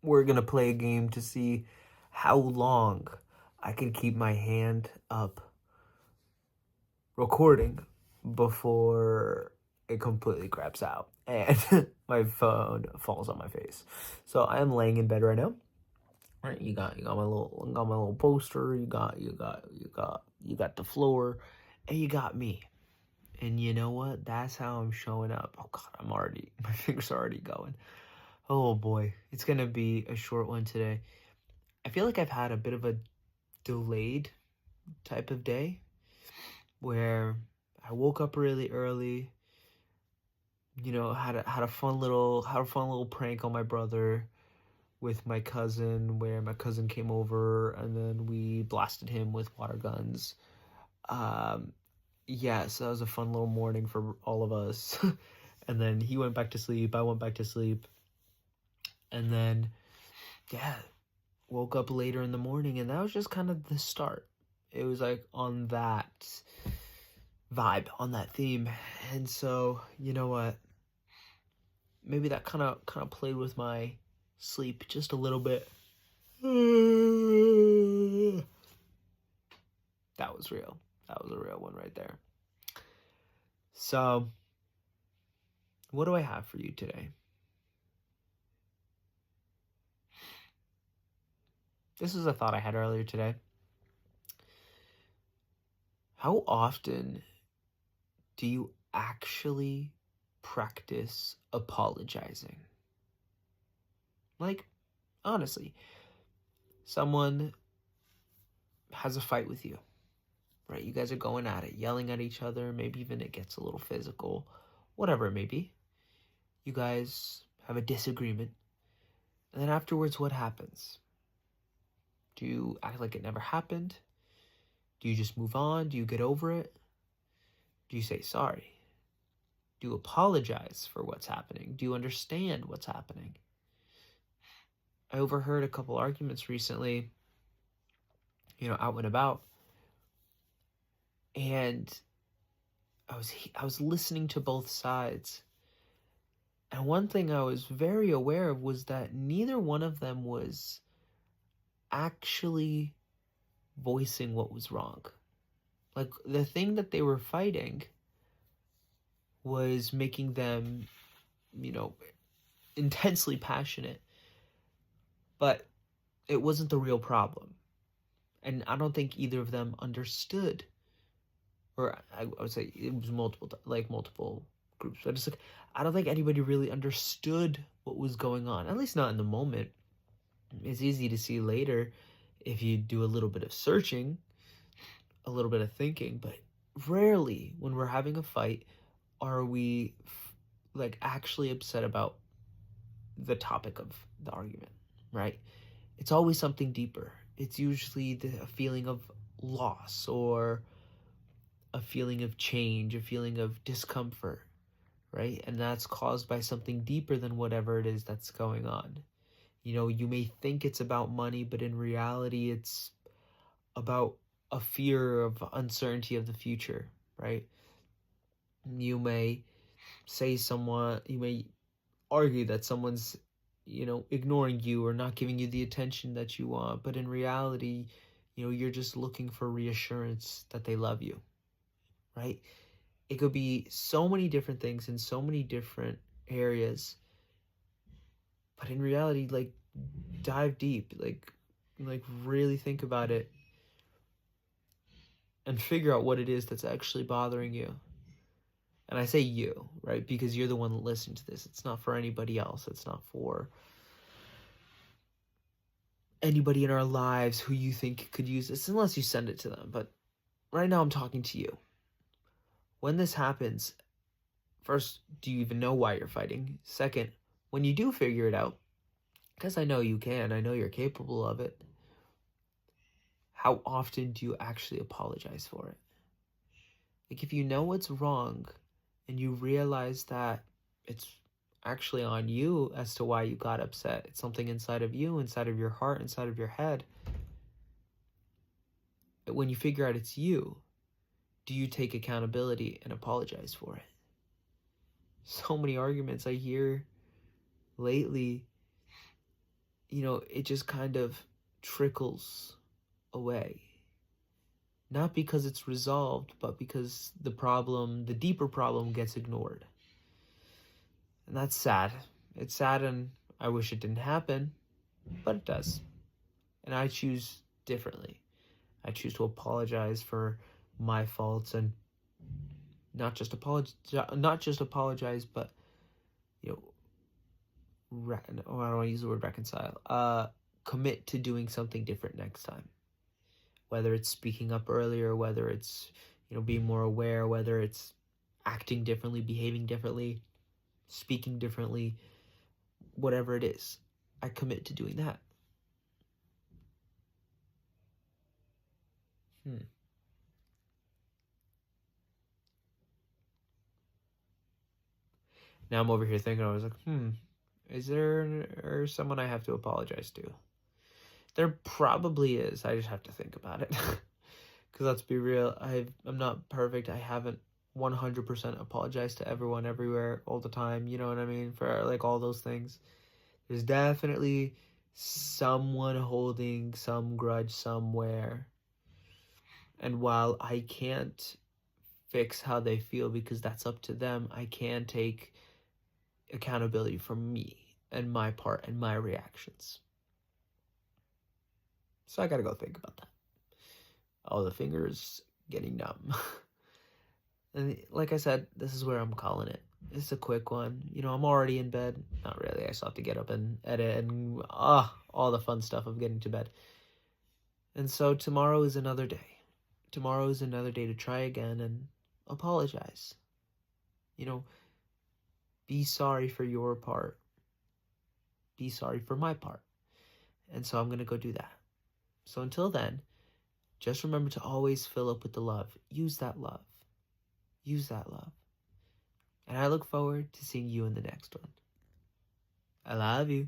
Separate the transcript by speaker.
Speaker 1: we're gonna play a game to see how long I can keep my hand up recording before it completely craps out and my phone falls on my face. So I am laying in bed right now. All right, you got my little poster, you got the floor, and you got me. And you know what? That's how I'm showing up. Oh god, my fingers are already going. Oh boy, it's gonna be a short one today. I feel like I've had a bit of a delayed type of day where I woke up really early, had a fun little prank on my brother with my cousin, where my cousin came over and then we blasted him with water guns. Um yeah, so that was a fun little morning for all of us. And then he went back to sleep, I went back to sleep, and then yeah, woke up later in the morning, and that was just kind of the start. It was like on that vibe, on that theme. And so, you know what? Maybe that kind of played with my sleep just a little bit. That was real. That was a real one right there. So, what do I have for you today? This is a thought I had earlier today. How often do you actually practice apologizing? Like, honestly, someone has a fight with you, right? You guys are going at it, yelling at each other, maybe even it gets a little physical, whatever it may be. You guys have a disagreement, and then afterwards, what happens? Do you act like it never happened? Do you just move on? Do you get over it? Do you say sorry? Do you apologize for what's happening? Do you understand what's happening? I overheard a couple arguments recently, out and about, and I was listening to both sides. And one thing I was very aware of was that neither one of them was actually voicing what was wrong. Like, the thing that they were fighting was making them, you know, intensely passionate, but it wasn't the real problem. And I don't think either of them understood, or I would say it was multiple groups. But just like, I don't think anybody really understood what was going on, at least not in the moment. It's easy to see later if you do a little bit of searching, a little bit of thinking, but rarely when we're having a fight are we like actually upset about the topic of the argument, right? It's always something deeper. It's usually a feeling of loss, or a feeling of change, a feeling of discomfort, right? And that's caused by something deeper than whatever it is that's going on. You may think it's about money, but in reality, it's about a fear of uncertainty of the future, right? You may you may argue that someone's, ignoring you or not giving you the attention that you want, but in reality, you're just looking for reassurance that they love you, right? It could be so many different things in so many different areas, but in reality, like, dive deep, like really think about it and figure out what it is that's actually bothering you. And I say you, right? Because you're the one listening to this. It's not for anybody else. It's not for anybody in our lives who you think could use this, unless you send it to them. But right now I'm talking to you. When this happens, first, do you even know why you're fighting? Second, when you do figure it out, because I know you can, I know you're capable of it, how often do you actually apologize for it? Like, if you know what's wrong and you realize that it's actually on you as to why you got upset, it's something inside of you, inside of your heart, inside of your head, when you figure out it's you, do you take accountability and apologize for it? So many arguments I hear lately, it just kind of trickles away. Not because it's resolved, but because the deeper problem gets ignored. And that's sad. It's sad, and I wish it didn't happen, but it does. And I choose differently. I choose to apologize for my faults, and not just apologize, but I don't want to use the word reconcile. Commit to doing something different next time. Whether it's speaking up earlier, whether it's being more aware, whether it's acting differently, behaving differently, speaking differently, whatever it is, I commit to doing that. Now I'm over here thinking, I was like, is there someone I have to apologize to? There probably is. I just have to think about it. Because let's be real, I'm not perfect. I haven't 100% apologized to everyone, everywhere, all the time. You know what I mean? For like all those things. There's definitely someone holding some grudge somewhere. And while I can't fix how they feel because that's up to them, I can take accountability for me and my part and my reactions. So I gotta go think about that. Oh, the finger's getting numb. And like I said, this is where I'm calling it. It's a quick one. I'm already in bed. Not really. I still have to get up and edit and all the fun stuff of getting to bed. And so tomorrow is another day. Tomorrow is another day to try again and apologize. Be sorry for your part. Be sorry for my part. And so I'm going to go do that. So until then, just remember to always fill up with the love. Use that love. Use that love. And I look forward to seeing you in the next one. I love you.